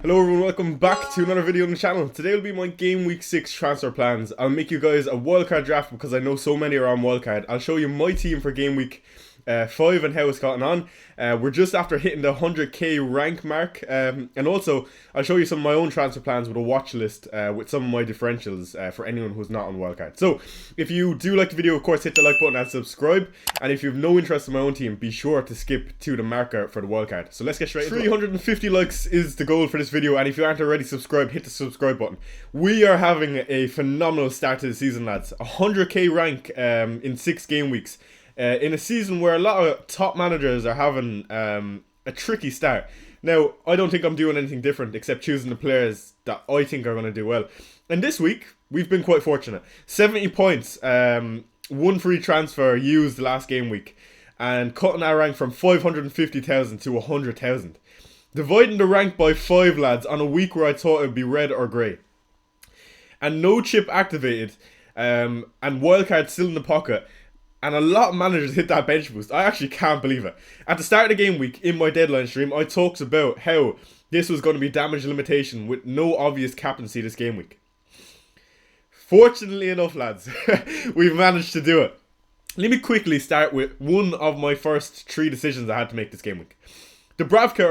Hello everyone, welcome back to another video on the channel. Today will be my game week 6 transfer plans. I'll make you guys a wildcard draft because I know so many are on wildcard. I'll show you my team for game week 5 and how it's gotten on. We're just after hitting the 100k rank mark, and also I'll show you some of my own transfer plans with a watch list with some of my differentials for anyone who's not on wildcard. So if you do like the video, of course hit the like button and subscribe, and if you have no interest in my own team, be sure to skip to the marker for the wildcard. So let's get straight into it. 350 likes is the goal for this video, and if you aren't already subscribed, hit the subscribe button. We are having a phenomenal start to the season, lads. 100k rank in 6 game weeks. In a season where a lot of top managers are having a tricky start. Now, I don't think I'm doing anything different except choosing the players that I think are going to do well. And this week, we've been quite fortunate. 70 points, one free transfer used last game week, and cutting our rank from 550,000 to 100,000. Dividing the rank by 5, lads, on a week where I thought it would be red or grey. And no chip activated, and wildcard still in the pocket. And a lot of managers hit that bench boost. I actually can't believe it. At the start of the game week, in my deadline stream, I talked about how this was going to be damage limitation with no obvious captaincy this game week. Fortunately enough, lads, we've managed to do it. Let me quickly start with one of my first 3 decisions I had to make this game week. Dubravka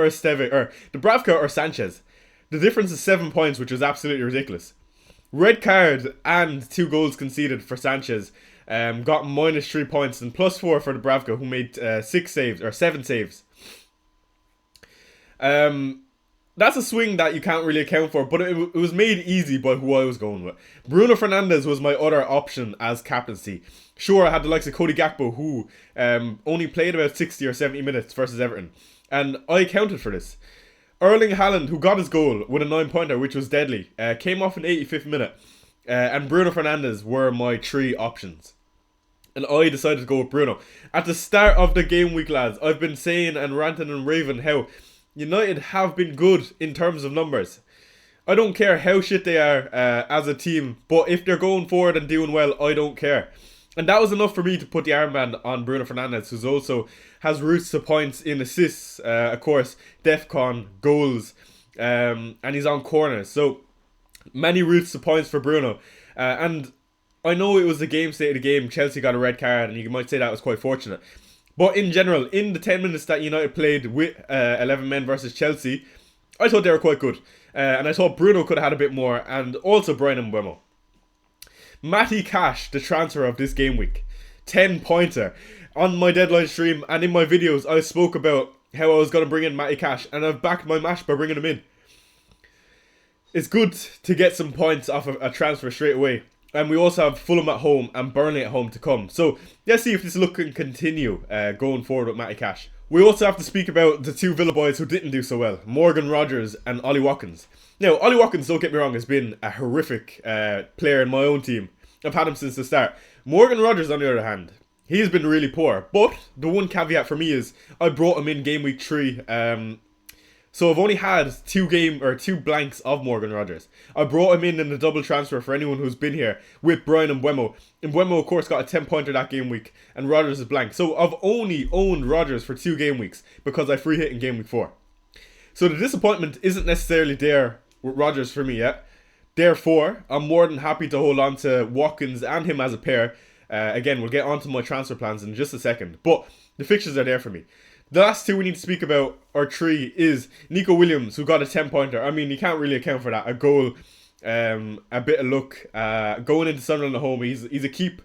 or Sanchez. The difference is 7 points, which was absolutely ridiculous. Red card and 2 goals conceded for Sanchez. Got minus 3 points and plus 4 for Dubravka, who made 7 saves. That's a swing that you can't really account for, but it was made easy by who I was going with. Bruno Fernandes was my other option as captaincy. Sure, I had the likes of Cody Gakpo, who only played about 60 or 70 minutes versus Everton, and I accounted for this. Erling Haaland, who got his goal with a 9-pointer, which was deadly, came off in the 85th minute, and Bruno Fernandes were my 3 options. And I decided to go with Bruno. At the start of the game week, lads, I've been saying and ranting and raving how United have been good in terms of numbers. I don't care how shit they are as a team, but if they're going forward and doing well, I don't care. And that was enough for me to put the armband on Bruno Fernandes, who also has roots to points in assists, of course, DEFCON, goals, and he's on corners. So, many routes to points for Bruno. And I know it was the game state of the game. Chelsea got a red card, and you might say that was quite fortunate. But in general, in the 10 minutes that United played with 11 men versus Chelsea, I thought they were quite good. And I thought Bruno could have had a bit more, and also Bryan Mbeumo. Matty Cash, the transfer of this game week. 10-pointer. On my deadline stream and in my videos, I spoke about how I was going to bring in Matty Cash, and I've backed my match by bringing him in. It's good to get some points off of a transfer straight away. And we also have Fulham at home and Burnley at home to come. So let's see if this look can continue going forward with Matty Cash. We also have to speak about the 2 Villa boys who didn't do so well. Morgan Rogers and Ollie Watkins. Now, Ollie Watkins, don't get me wrong, has been a horrific player in my own team. I've had him since the start. Morgan Rogers, on the other hand, he's been really poor. But the one caveat for me is I brought him in game week 3. So I've only had 2 blanks of Morgan Rogers. I brought him in the double transfer for anyone who's been here with Bryan Mbeumo. Mbeumo, of course, got a 10-pointer that game week, and Rogers is blank. So I've only owned Rogers for 2 game weeks because I free hit in game week 4. So the disappointment isn't necessarily there with Rogers for me yet. Therefore, I'm more than happy to hold on to Watkins and him as a pair. Again, we'll get onto my transfer plans in just a second, but the fixtures are there for me. The last 2 we need to speak about, or 3, is Nico Williams, who got a 10-pointer. I mean, you can't really account for that. A goal, a bit of luck. Going into Sunderland at home, he's a keep.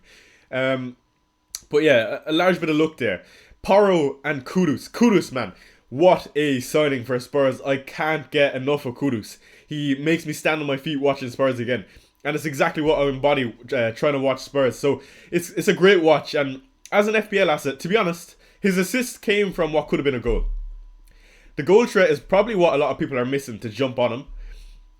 But yeah, a large bit of luck there. Porro and Kudus. Kudus, man. What a signing for Spurs. I can't get enough of Kudus. He makes me stand on my feet watching Spurs again. And it's exactly what I embody trying to watch Spurs. So it's a great watch. And as an FPL asset, to be honest, his assist came from what could have been a goal. The goal threat is probably what a lot of people are missing to jump on him.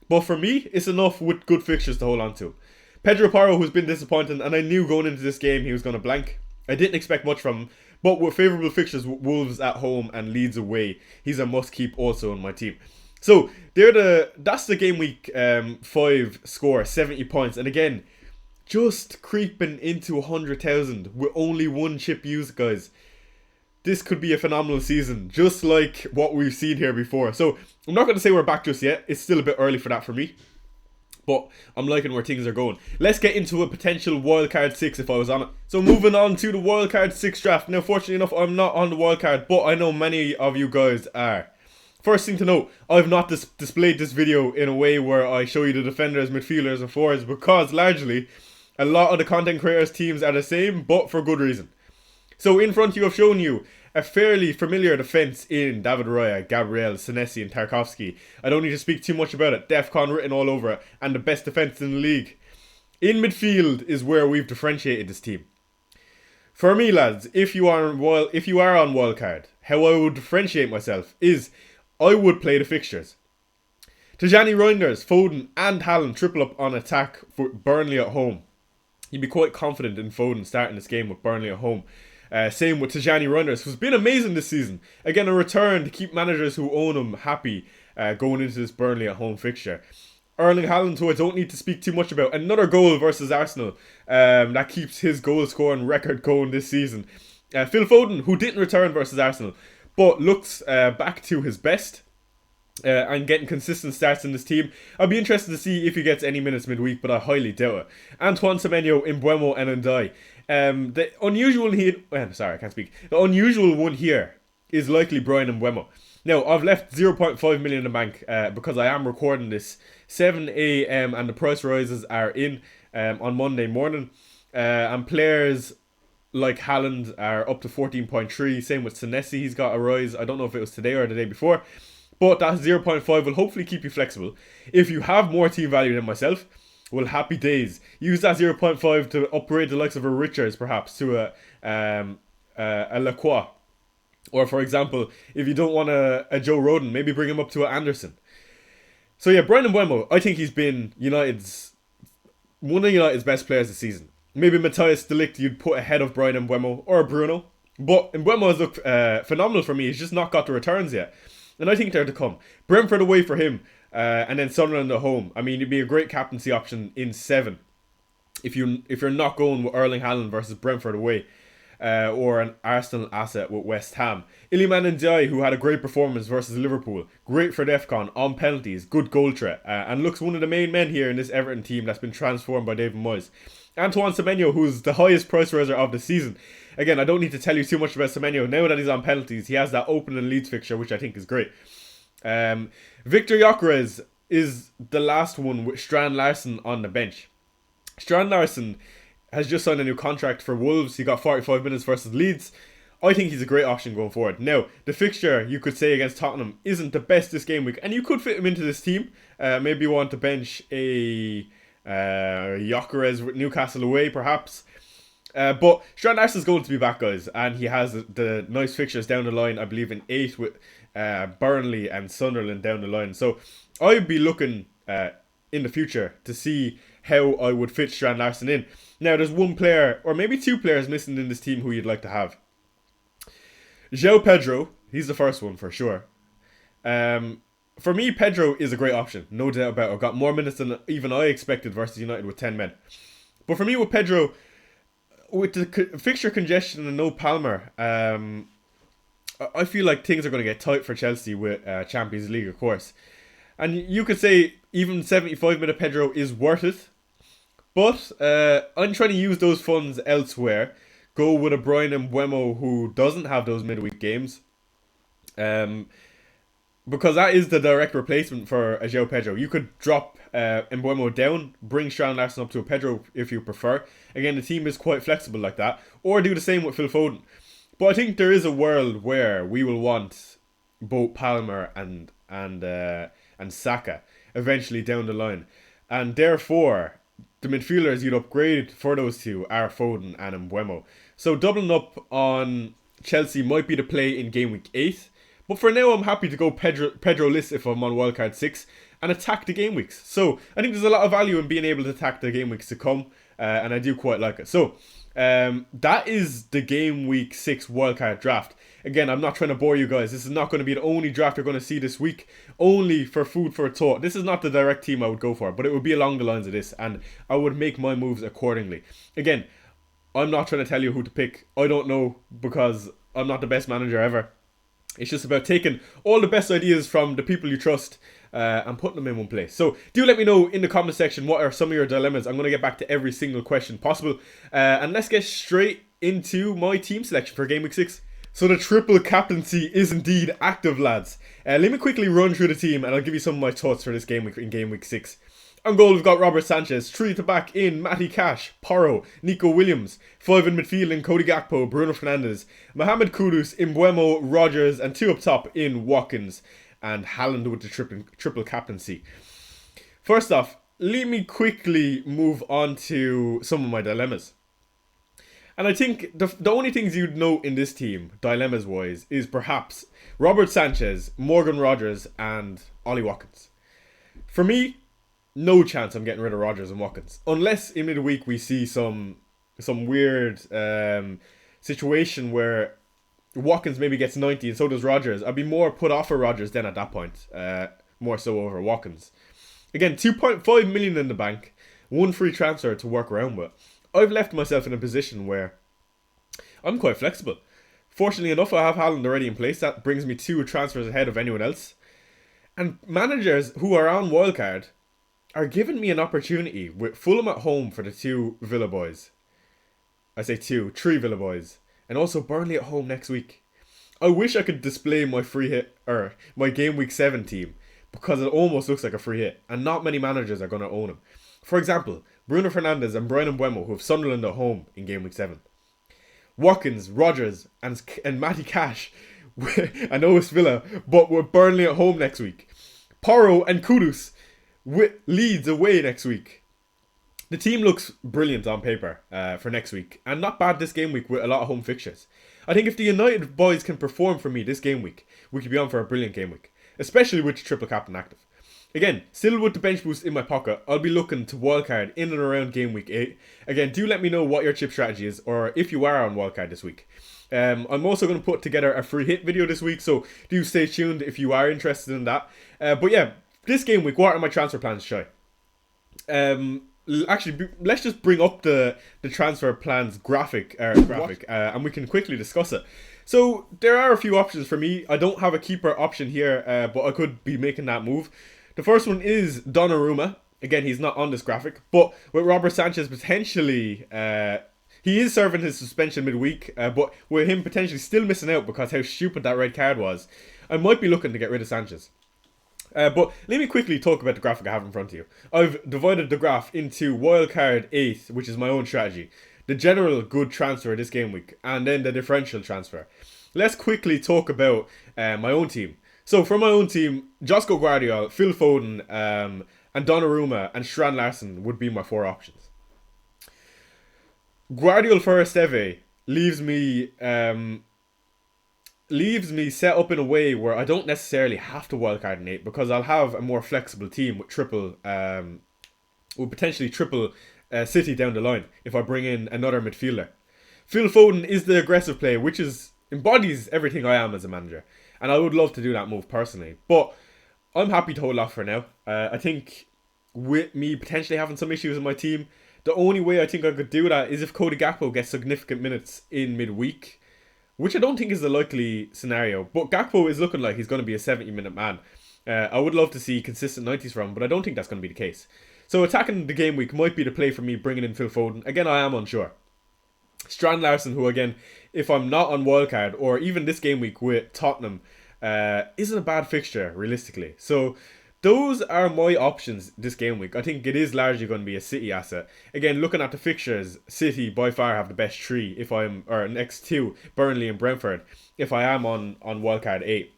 But for me, it's enough with good fixtures to hold on to. Pedro Porro, who's been disappointing, and I knew going into this game he was going to blank. I didn't expect much from him. But with favourable fixtures, Wolves at home and Leeds away, he's a must-keep also on my team. So, that's the game week 5 score, 70 points. And again, just creeping into 100,000 with only 1 chip used, guys. this could be a phenomenal season, just like what we've seen here before. So I'm not going to say we're back just yet. It's still a bit early for that for me. But I'm liking where things are going. Let's get into a potential wildcard 6 if I was on it. So moving on to the wildcard 6 draft. Now, fortunately enough, I'm not on the wildcard, but I know many of you guys are. First thing to note, I've not displayed this video in a way where I show you the defenders, midfielders and forwards, because largely a lot of the content creators' teams are the same, but for good reason. So in front you have shown you a fairly familiar defence in David Raya, Gabriel, Senesi and Tarkovsky. I don't need to speak too much about it. DEFCON written all over it, and the best defence in the league. In midfield is where we've differentiated this team. For me, lads, if you are on wildcard, how I would differentiate myself is I would play the fixtures. Tijani Reinders, Foden and Haaland triple up on attack for Burnley at home. You'd be quite confident in Foden starting this game with Burnley at home. Same with Tijani Reinders, who's been amazing this season. Again, a return to keep managers who own him happy going into this Burnley at home fixture. Erling Haaland, who I don't need to speak too much about. Another goal versus Arsenal. That keeps his goal scoring record going this season. Phil Foden, who didn't return versus Arsenal, but looks back to his best. And getting consistent starts in this team. I'd be interested to see if he gets any minutes midweek, but I highly doubt it. Antoine Semenyo, Mbeumo and Ndai. The unusual The unusual one here is likely Brian Mbeumo. Now, I've left 0.5 million in the bank because I am recording this 7 a.m. and the price rises are in on Monday morning. And players like Haaland are up to 14.3. Same with Senesi, he's got a rise. I don't know if it was today or the day before. But that 0.5 will hopefully keep you flexible. If you have more team value than myself, well, happy days. Use that 0.5 to upgrade the likes of a Richards, perhaps, to a Lacroix. Or, for example, if you don't want a Joe Rodon, maybe bring him up to an Anderson. So, yeah, Brian Mbeumo, I think he's been one of United's best players this season. Maybe Matthias de Ligt you'd put ahead of Brian Mbeumo or Bruno. But Mbeumo has looked phenomenal for me. He's just not got the returns yet. And I think they're to come. Brentford away for him. And then Sunderland at home. I mean, it'd be a great captaincy option in 7. If you're not going with Erling Haaland versus Brentford away. Or an Arsenal asset with West Ham. Iliman Ndiaye, who had a great performance versus Liverpool. Great for DEFCON. On penalties. Good goal threat. And looks one of the main men here in this Everton team that's been transformed by David Moyes. Antoine Semenyo, who's the highest price raiser of the season. Again, I don't need to tell you too much about Semenyo. Now that he's on penalties, he has that opening Leeds fixture, which I think is great. Victor Gyökeres is the last one with Strand Larsen on the bench. Strand Larsen has just signed a new contract for Wolves. He got 45 minutes versus Leeds. I think he's a great option going forward. Now, the fixture, you could say, against Tottenham isn't the best this game week, and you could fit him into this team. Maybe you want to bench a Gyökeres with Newcastle away, perhaps. But Strand Larsen's going to be back, guys, and he has the nice fixtures down the line, I believe in 8 with Burnley and Sunderland down the line. So I'd be looking in the future to see how I would fit Strand Larsen in. Now, there's one player, or maybe 2 players missing in this team who you'd like to have. João Pedro, he's the first one for sure. For me, Pedro is a great option, no doubt about it. Got more minutes than even I expected versus United with 10 men. But for me, with Pedro, with the fixture congestion and no Palmer, I feel like things are going to get tight for Chelsea with Champions League, of course. And you could say even 75-minute Pedro is worth it. But I'm trying to use those funds elsewhere. Go with a Brian Mbeumo who doesn't have those midweek games. Because that is the direct replacement for a João Pedro. You could drop Mbeumo down, bring Strand Larsen up to a Pedro if you prefer. Again, the team is quite flexible like that. Or do the same with Phil Foden. But I think there is a world where we will want both Palmer and Saka eventually down the line. And therefore, the midfielders you'd upgrade for those two are Foden and Mbeumo. So doubling up on Chelsea might be the play in game week 8. But for now, I'm happy to go Pedro list if I'm on wildcard 6 and attack the game weeks. So I think there's a lot of value in being able to attack the game weeks to come. And I do quite like it. So that is the game week 6 wildcard draft. Again, I'm not trying to bore you guys. This is not going to be the only draft you're going to see this week. Only for food for thought. This is not the direct team I would go for. But it would be along the lines of this. And I would make my moves accordingly. Again, I'm not trying to tell you who to pick. I don't know because I'm not the best manager ever. It's just about taking all the best ideas from the people you trust and putting them in one place. So do let me know in the comment section what are some of your dilemmas. I'm going to get back to every single question possible. And let's get straight into my team selection for Game Week 6. So the triple captaincy is indeed active, lads. Let me quickly run through the team and I'll give you some of my thoughts for this game week in Game Week 6. On goal, we've got Robert Sanchez. 3 at the back in Matty Cash, Porro, Nico Williams. 5 in midfield in Cody Gakpo, Bruno Fernandes, Mohamed Kudus, Mbeumo, Rogers, and 2 up top in Watkins and Haaland with the triple captaincy. First off, let me quickly move on to some of my dilemmas. And I think the only things you'd note in this team, dilemmas-wise, is perhaps Robert Sanchez, Morgan Rogers, and Ollie Watkins. For me, no chance I'm getting rid of Rogers and Watkins. Unless in midweek we see some weird situation where Watkins maybe gets 90 and so does Rogers. I'd be more put off for Rogers then at that point. More so over Watkins. Again, 2.5 million in the bank. 1 free transfer to work around with. I've left myself in a position where I'm quite flexible. Fortunately enough, I have Haaland already in place. That brings me 2 transfers ahead of anyone else. And managers who are on wildcard are giving me an opportunity with Fulham at home for the 2 Villa boys. I say 3 Villa boys. And also Burnley at home next week. I wish I could display my free hit, or my Game Week 7 team, because it almost looks like a free hit. And not many managers are going to own him. For example, Bruno Fernandes and Bryan Mbeumo, who have Sunderland at home in Game Week 7. Watkins, Rogers, and Matty Cash. I know it's Villa, but with Burnley at home next week. Porro and Kudus with Leeds away next week. The team looks brilliant on paper for next week, and not bad this game week with a lot of home fixtures. I think if the United boys can perform for me this game week, we could be on for a brilliant game week, especially with the triple captain active. Again, still with the bench boost in my pocket, I'll be looking to wildcard in and around game week 8. Again, do let me know what your chip strategy is, or if you are on wildcard this week. I'm also going to put together a free hit video this week, so do stay tuned if you are interested in that. But yeah, this game week, what are my transfer plans, Shy? Actually, let's just bring up the transfer plans graphic, and we can quickly discuss it. So there are a few options for me. I don't have a keeper option here, but I could be making that move. The first one is Donnarumma. Again, he's not on this graphic, but with Robert Sanchez potentially, he is serving his suspension midweek, but with him potentially still missing out because how stupid that red card was, I might be looking to get rid of Sanchez. But let me quickly talk about the graphic I have in front of you. I've divided the graph into wildcard 8, which is my own strategy, the general good transfer this game week, and then the differential transfer. Let's quickly talk about my own team. So for my own team, Josko Guardiola, Phil Foden, and Donnarumma and Strand Larsen would be my 4 options. Guardiola for Esteve leaves me set up in a way where I don't necessarily have to wildcard in 8 because I'll have a more flexible team with potentially triple City down the line if I bring in another midfielder. Phil Foden is the aggressive play, which embodies everything I am as a manager, and I would love to do that move personally, but I'm happy to hold off for now. I think with me potentially having some issues in my team, the only way I think I could do that is if Cody Gakpo gets significant minutes in midweek, which I don't think is a likely scenario. But Gakpo is looking like he's going to be a 70-minute man. I would love to see consistent 90s from him, but I don't think that's going to be the case. So attacking the game week might be the play for me, bringing in Phil Foden. Again, I am unsure. Strand Larsen, who again, if I'm not on wildcard, or even this game week with Tottenham, isn't a bad fixture, realistically. So those are my options this game week. I think it is largely going to be a City asset. Again, looking at the fixtures, City by far have the best 3 next 2, Burnley and Brentford, if I am on wildcard 8.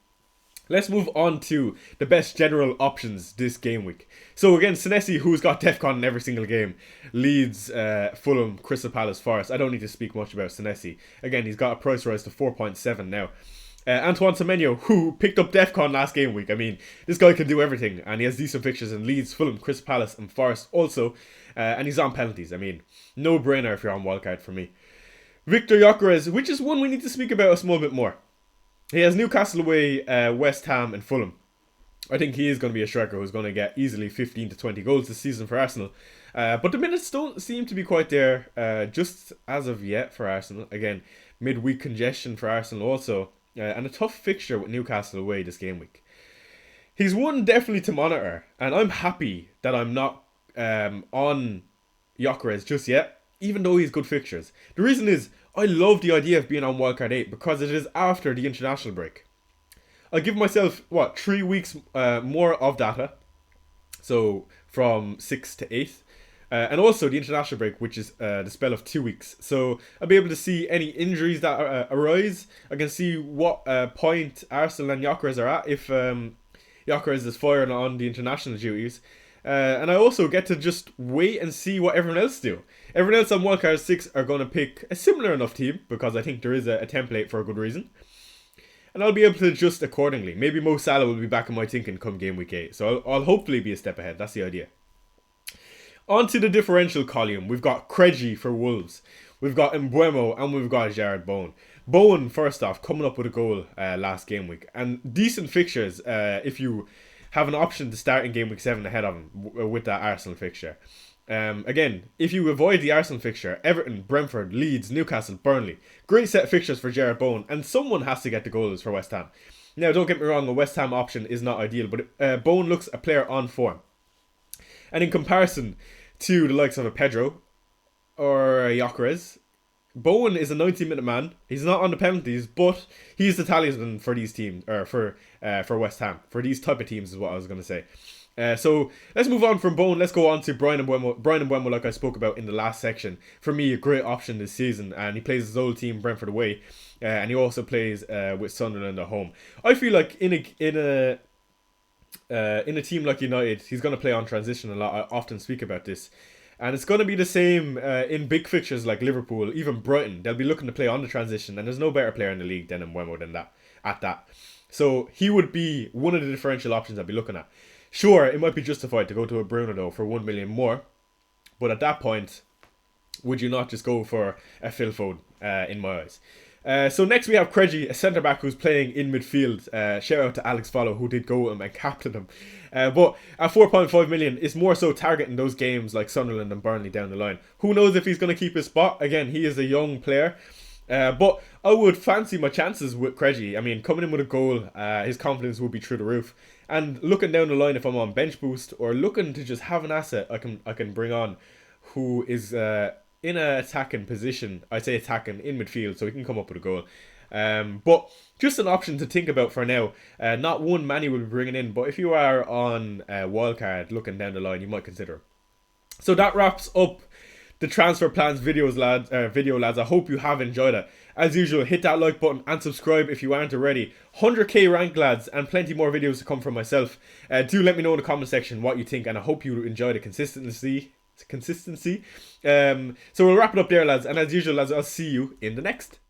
Let's move on to the best general options this game week. So again, Senesi, who's got DEFCON in every single game, Leeds, Fulham, Crystal Palace, Forest. I don't need to speak much about Senesi. Again, he's got a price rise to 4.7 now. Antoine Semenyo, who picked up DEFCON last game week. I mean, this guy can do everything, and he has decent fixtures in Leeds, Fulham, Crystal Palace, and Forest also. And he's on penalties. I mean, no brainer if you're on wildcard for me. Victor Gyökeres, which is one we need to speak about a small bit more. He has Newcastle away, West Ham, and Fulham. I think he is going to be a striker who's going to get easily 15 to 20 goals this season for Arsenal. But the minutes don't seem to be quite there just as of yet for Arsenal. Again, midweek congestion for Arsenal also, and a tough fixture with Newcastle away this game week. He's one definitely to monitor, and I'm happy that I'm not on Gyökeres just yet, even though he's good fixtures. The reason is, I love the idea of being on Wildcard 8 because it is after the international break. I give myself, 3 weeks more of data, so from 6 to 8. And also the international break, which is the spell of 2 weeks. So I'll be able to see any injuries that arise. I can see what point Arsenal and Gyökeres are at if Gyökeres is firing on the international duties. And I also get to just wait and see what everyone else do. Everyone else on Wildcard 6 are going to pick a similar enough team, because I think there is a template for a good reason. And I'll be able to adjust accordingly. Maybe Mo Salah will be back in my thinking come game week 8. So I'll hopefully be a step ahead. That's the idea. On to the differential column. We've got Craigie for Wolves. We've got Mbeumo and we've got Jared Bowen. Bowen, first off, coming up with a goal last game week. And decent fixtures if you have an option to start in game week 7 ahead of him with that Arsenal fixture. Again, if you avoid the Arsenal fixture, Everton, Brentford, Leeds, Newcastle, Burnley. Great set of fixtures for Jared Bowen. And someone has to get the goals for West Ham. Now, don't get me wrong, a West Ham option is not ideal. But Bowen looks a player on form. And in comparison to the likes of a Pedro or a Gyökeres, Bowen is a 90-minute man. He's not on the penalties, but he's the talisman for these teams, or for West Ham. For these type of teams is what I was going to say. So let's move on from Bowen. Let's go on to Brian Mbeumo, like I spoke about in the last section. For me, a great option this season, and he plays his old team Brentford away, and he also plays with Sunderland at home. I feel like in a team like United, he's going to play on transition a lot. I often speak about this. And it's going to be the same in big fixtures like Liverpool, even Brighton. They'll be looking to play on the transition, and there's no better player in the league than Mbeumo than that. So he would be one of the differential options I'd be looking at. Sure, it might be justified to go to a Bruno though for 1 million more. But at that point, would you not just go for a Phil Foden in my eyes? So next we have Craigie, a centre-back who's playing in midfield. Shout out to Alex Follow, who did go him and captain him. But at 4.5 million, it's more so targeting those games like Sunderland and Burnley down the line. Who knows if he's going to keep his spot? Again, he is a young player. But I would fancy my chances with Craigie. I mean, coming in with a goal, his confidence will be through the roof. And looking down the line, if I'm on bench boost or looking to just have an asset I can bring on who is in an attacking position, I say attacking in midfield, so he can come up with a goal. But just an option to think about for now. Not one Manny will be bringing in, but if you are on Wildcard looking down the line, you might consider. So that wraps up the transfer plans video, lads. I hope you have enjoyed it. As usual, hit that like button and subscribe if you aren't already. 100k rank, lads, and plenty more videos to come from myself. Do let me know in the comment section what you think, and I hope you enjoy the consistency. So we'll wrap it up there, lads, and as usual, lads, I'll see you in the next.